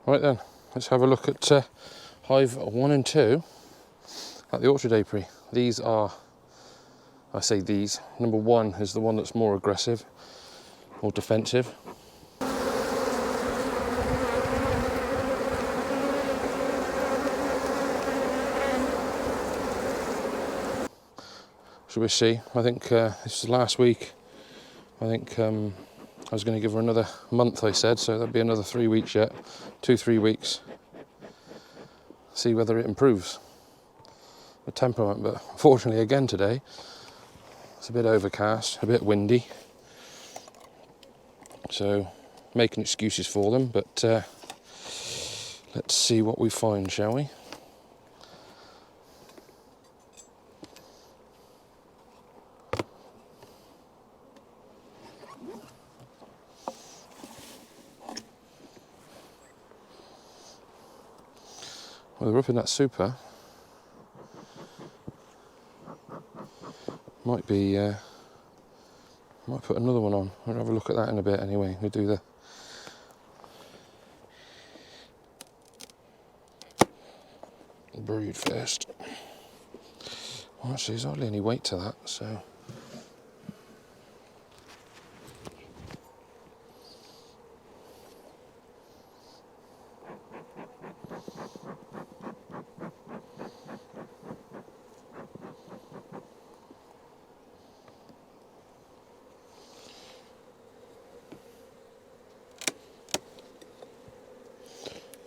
Right then, let's have a look at Hive 1 and 2 at the orchard apiary. These are, I say these, number 1 is the one that's more aggressive, more defensive. Shall we see? I think this is last week. I think I was going to give her another month, I said, so that'd be another 3 weeks yet. 2-3 weeks. See whether it improves the temperament, but unfortunately again today, it's a bit overcast, a bit windy. So, making excuses for them, but let's see what we find, shall we? Well, they're up in that super. Might be, might put another one on. I'll have a look at that in a bit anyway. We'll do the brood first. Well, actually, there's hardly any weight to that, so.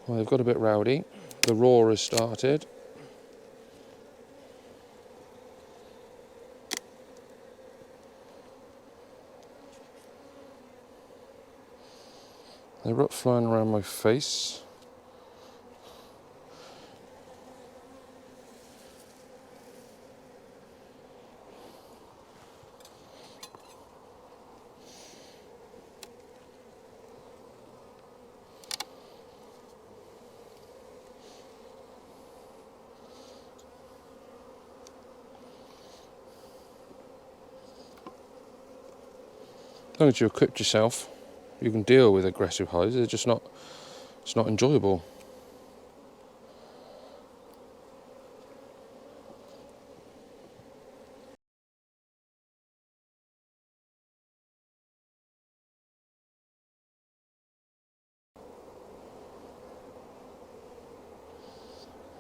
Well, they've got a bit rowdy. The roar has started. They're up flying around my face. As long as you equip yourself, you can deal with aggressive hives. They're just not, it's not enjoyable.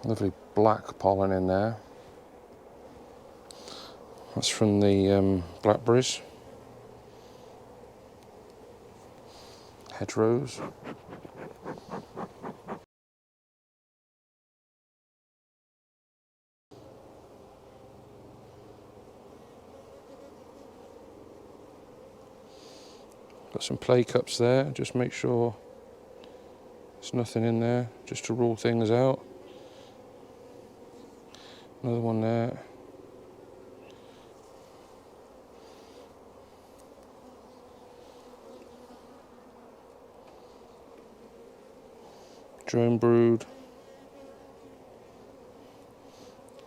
Lovely black pollen in there. That's from the blackberries. Hedgerows. Got some play cups there, just make sure there's nothing in there, just to rule things out. Another one there. Drone brood.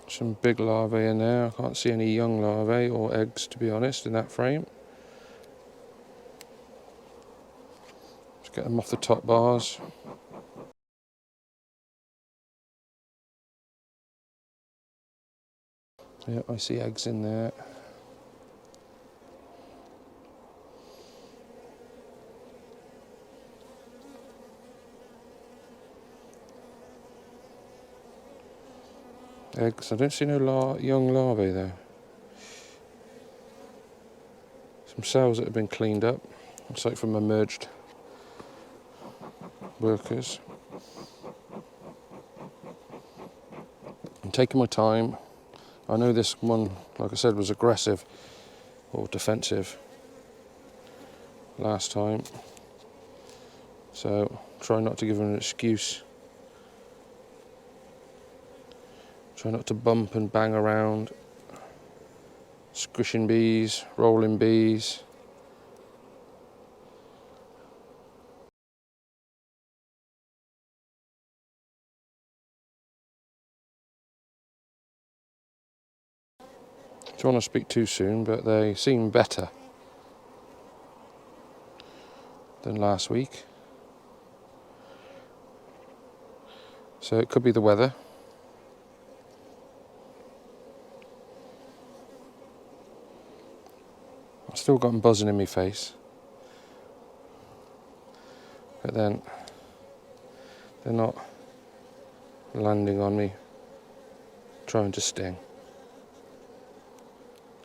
Some big larvae in there. I can't see any young larvae or eggs, to be honest, in that frame. Just get them off the top bars. Yeah, I see eggs in there. Eggs. I don't see no young larvae there. Some cells that have been cleaned up. Looks like from emerged workers. I'm taking my time. I know this one, like I said, was aggressive or defensive last time. So try not to give them an excuse. Try not to bump and bang around. Squishing bees, rolling bees. Don't want to speak too soon, but they seem better than last week. So it could be the weather. I've still got them buzzing in my face. But then they're not landing on me, trying to sting.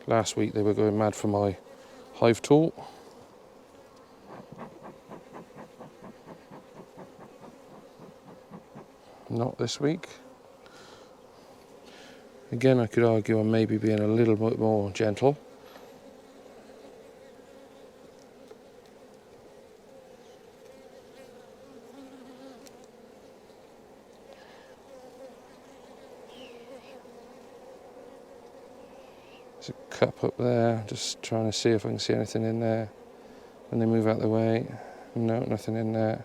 Last week they were going mad for my hive tool. Not this week. Again, I could argue I'm maybe being a little bit more gentle. There's a cup up there, just trying to see if I can see anything in there. When they move out of the way, no, nothing in there.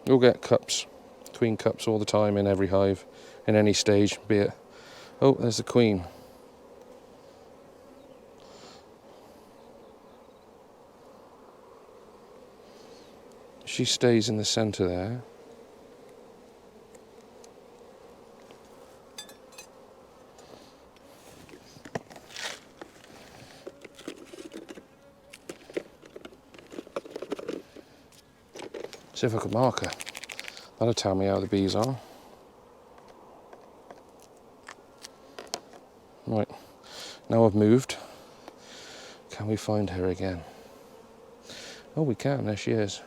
You'll get cups, queen cups all the time in every hive, in any stage, be it. Oh, there's the queen. She stays in the centre there. See if I could mark her. That'll tell me how the bees are. Right, now I've moved. Can we find her again? Oh, we can, there she is.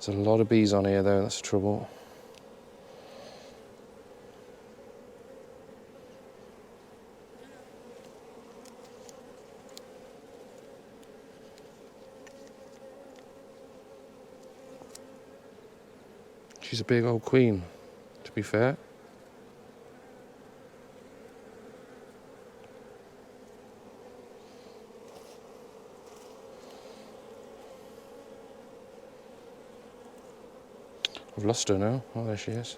There's a lot of bees on here though, that's the trouble. She's a big old queen, to be fair. I've lost her now. Oh, there she is.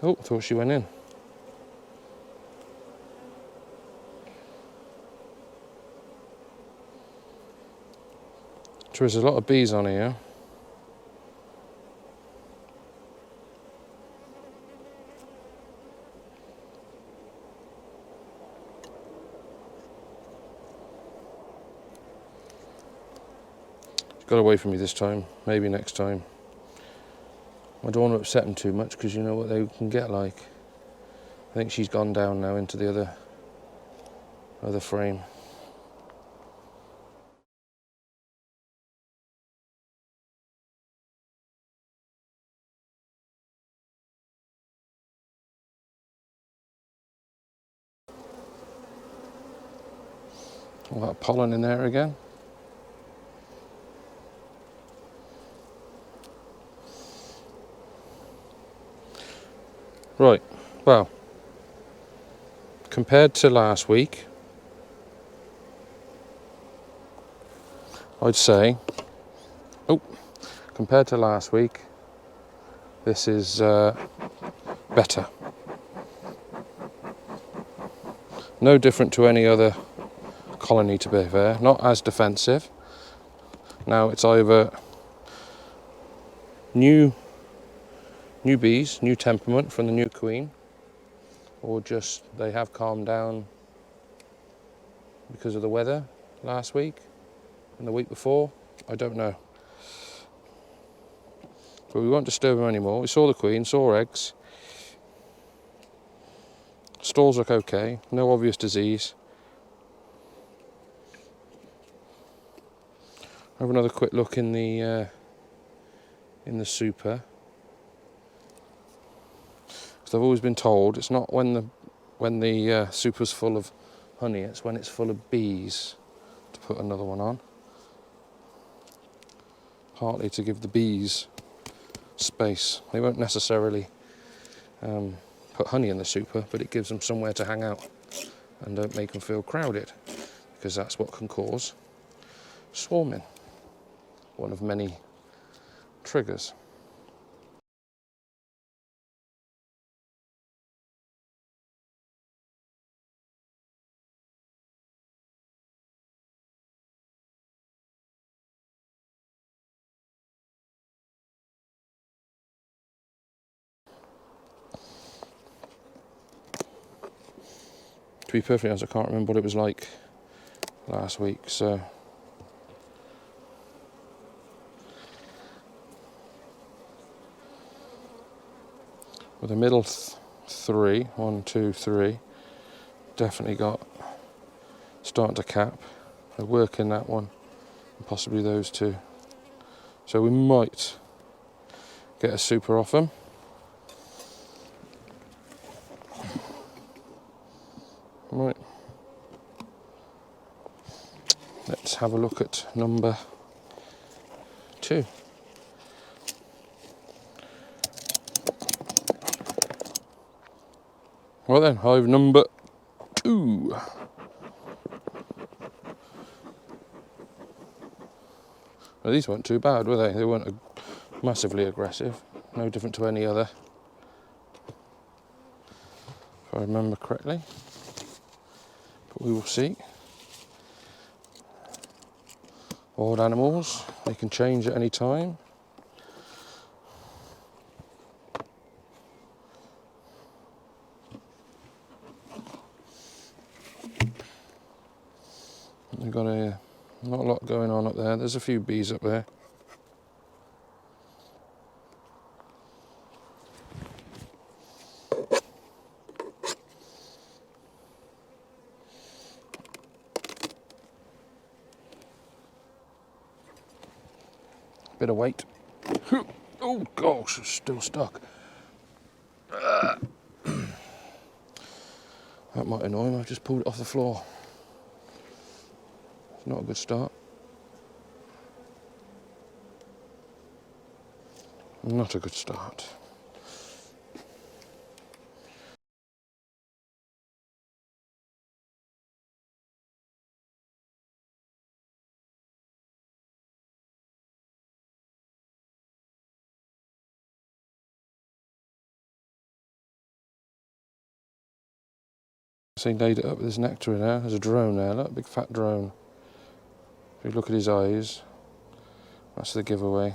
Oh, I thought she went in. There's a lot of bees on here. She got away from me this time, maybe next time. I don't want to upset them too much because you know what they can get like. I think she's gone down now into the other frame. All that pollen in there again. Right, well, compared to last week, I'd say, compared to last week, this is better. No different to any other colony, to be fair. Not as defensive. Now it's either new bees, new temperament from the new queen, or just they have calmed down because of the weather last week and the week before. I don't know. But we won't disturb them anymore. We saw the queen, saw eggs. Stalls look okay, no obvious disease. Have another quick look in the super. Because I've always been told it's not when the super's full of honey, it's when it's full of bees to put another one on. Partly to give the bees space. They won't necessarily put honey in the super, but it gives them somewhere to hang out and don't make them feel crowded, because that's what can cause swarming. One of many triggers. be perfectly honest, I can't remember what it was like last week, so with the middle three, 1, 2, 3, definitely got starting to cap. I work in that one, and possibly those two. So we might get a super off them. Right. Let's have a look at number 2. Well then, hive number 2. Well, these weren't too bad, were they? They weren't massively aggressive. No different to any other, if I remember correctly. But we will see. Wild animals, they can change at any time. We've got not a lot going on up there. There's a few bees up there. Bit of weight. Oh gosh, it's still stuck. That might annoy him. I've just pulled it off the floor. It's not a good start. Not a good start. So he laid it up with his nectar in there. There's a drone there, look, a big fat drone. If you look at his eyes, that's the giveaway.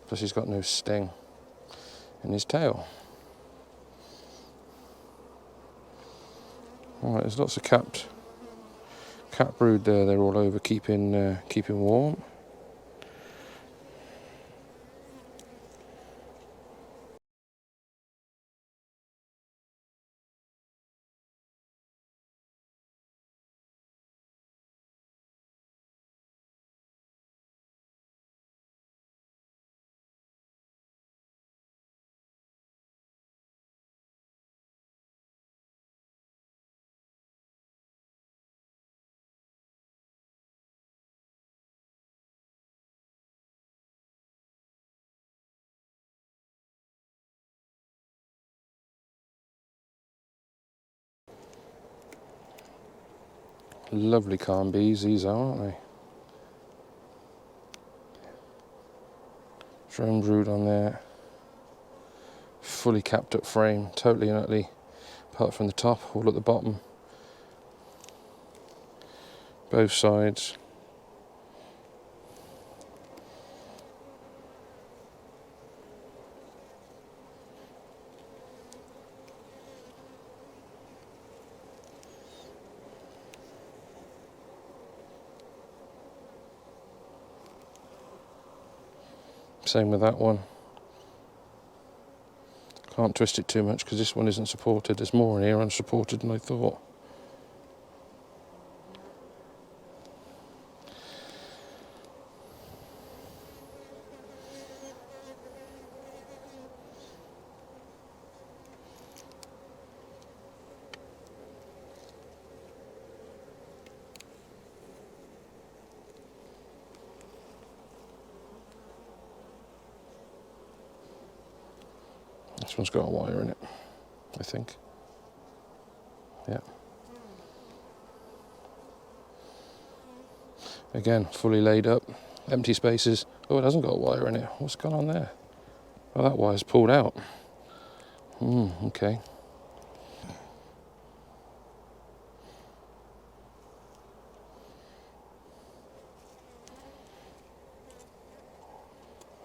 Plus he's got no sting in his tail. Alright, there's lots of cat brood there. They're all over keeping warm. Lovely calm bees these are, aren't they? Drone brood on there. Fully capped up frame, totally and utterly, apart from the top, all at the bottom. Both sides. Same with that one. Can't twist it too much because this one isn't supported. There's more in here unsupported than I thought. This one's got a wire in it, I think. Yeah. Again, fully laid up, empty spaces. Oh, it hasn't got a wire in it. What's gone on there? Oh, that wire's pulled out. Okay.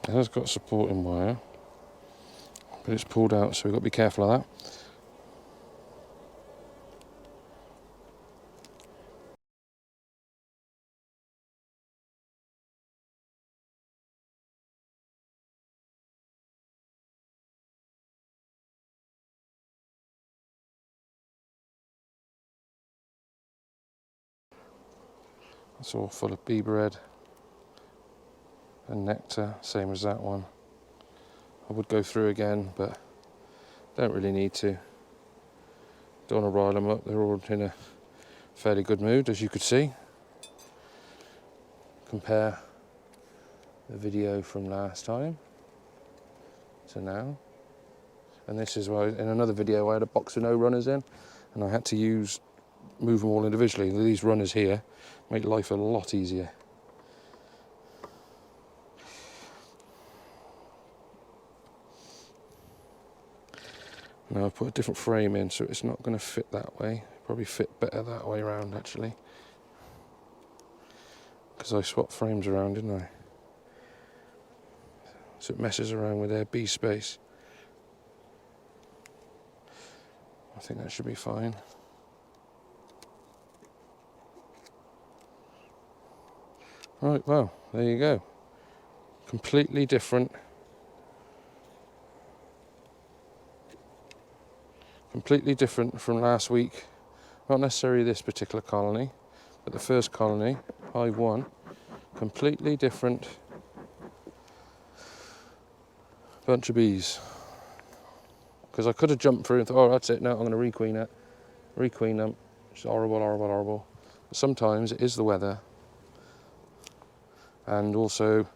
It has got a supporting wire, but it's pulled out, so we've got to be careful of that. That's all full of bee bread and nectar, same as that one. I would go through again, but don't really need to. Don't want to rile them up, they're all in a fairly good mood, as you could see. Compare the video from last time to now. And this is why in another video I had a box of no runners in, and I had to move them all individually. These runners here make life a lot easier. Now I've put a different frame in, so it's not going to fit that way. Probably fit better that way around actually, because I swapped frames around, didn't I? So it messes around with their bee space. I think that should be fine. Right, well, there you go. Completely different. Completely different from last week. Not necessarily this particular colony, but the first colony, Hive 1, completely different bunch of bees. Because I could have jumped through and thought, oh, that's it, no, I'm going to requeen them. It's horrible, horrible, horrible. But sometimes it is the weather. And also,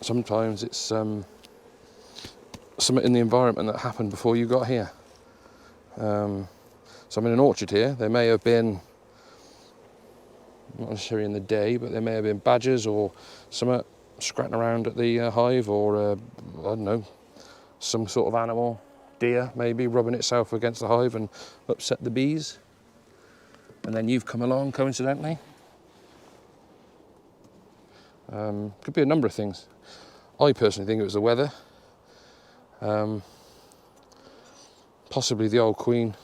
sometimes it's something in the environment that happened before you got here. So I'm in an orchard here. There may have been, not necessarily in the day, but there may have been badgers or something scratching around at the hive, or I don't know, some sort of animal, deer maybe, rubbing itself against the hive and upset the bees. And then you've come along coincidentally. Could be a number of things. I personally think it was the weather. Possibly the old queen.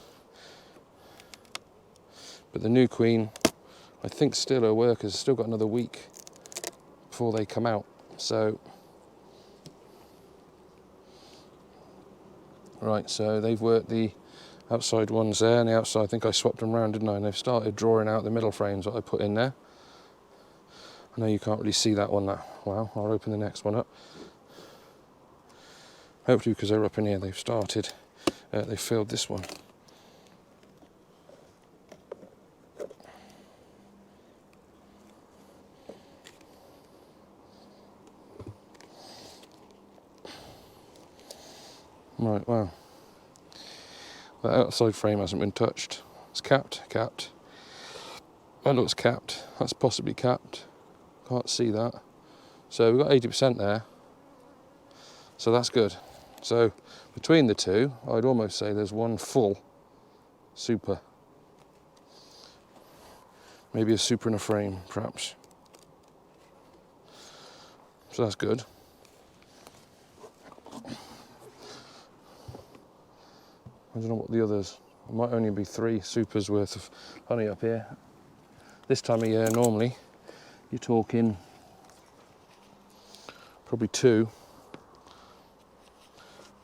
But the new queen, I think still her workers still got another week before they come out. So, right, so they've worked the outside ones there, and the outside, I think I swapped them around, didn't I? And they've started drawing out the middle frames that I put in there. I know you can't really see that one that well. I'll open the next one up. Hopefully, because they're up in here, they've started, they filled this one. Right, well, that outside frame hasn't been touched. It's capped. That looks capped. That's possibly capped. Can't see that. So we've got 80% there. So that's good. So between the two, I'd almost say there's one full super. Maybe a super in a frame, perhaps. So that's good. I don't know what the others, there might only be 3 supers worth of honey up here. This time of year, normally, you're talking probably 2,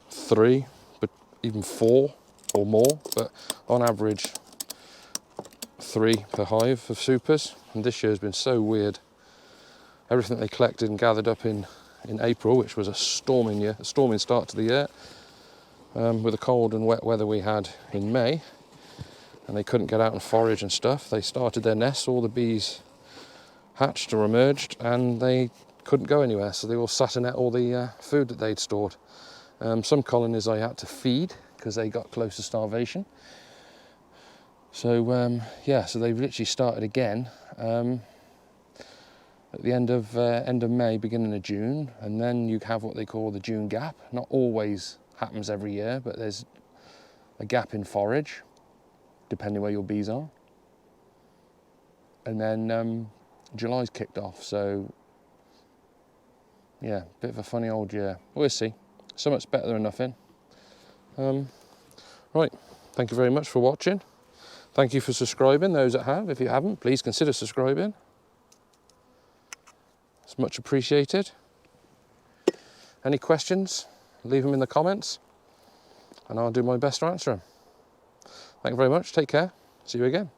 3, but even 4 or more, but on average 3 per hive of supers. And this year's been so weird. Everything they collected and gathered up in April, which was a storming start to the year, with the cold and wet weather we had in May, and they couldn't get out and forage and stuff. They started their nests, all the bees hatched or emerged, and they couldn't go anywhere, so they all sat and ate all the food that they'd stored. Some colonies I had to feed because they got close to starvation. So yeah, so they've literally started again at the end of May, beginning of June, and then you have what they call the June gap. Not always happens every year, but there's a gap in forage, depending where your bees are. And then July's kicked off, so yeah, bit of a funny old year. We'll see. So much better than nothing. Right, thank you very much for watching. Thank you for subscribing, those that have. If you haven't, please consider subscribing. It's much appreciated. Any questions? Leave them in the comments and I'll do my best to answer them. Thank you very much. Take care. See you again.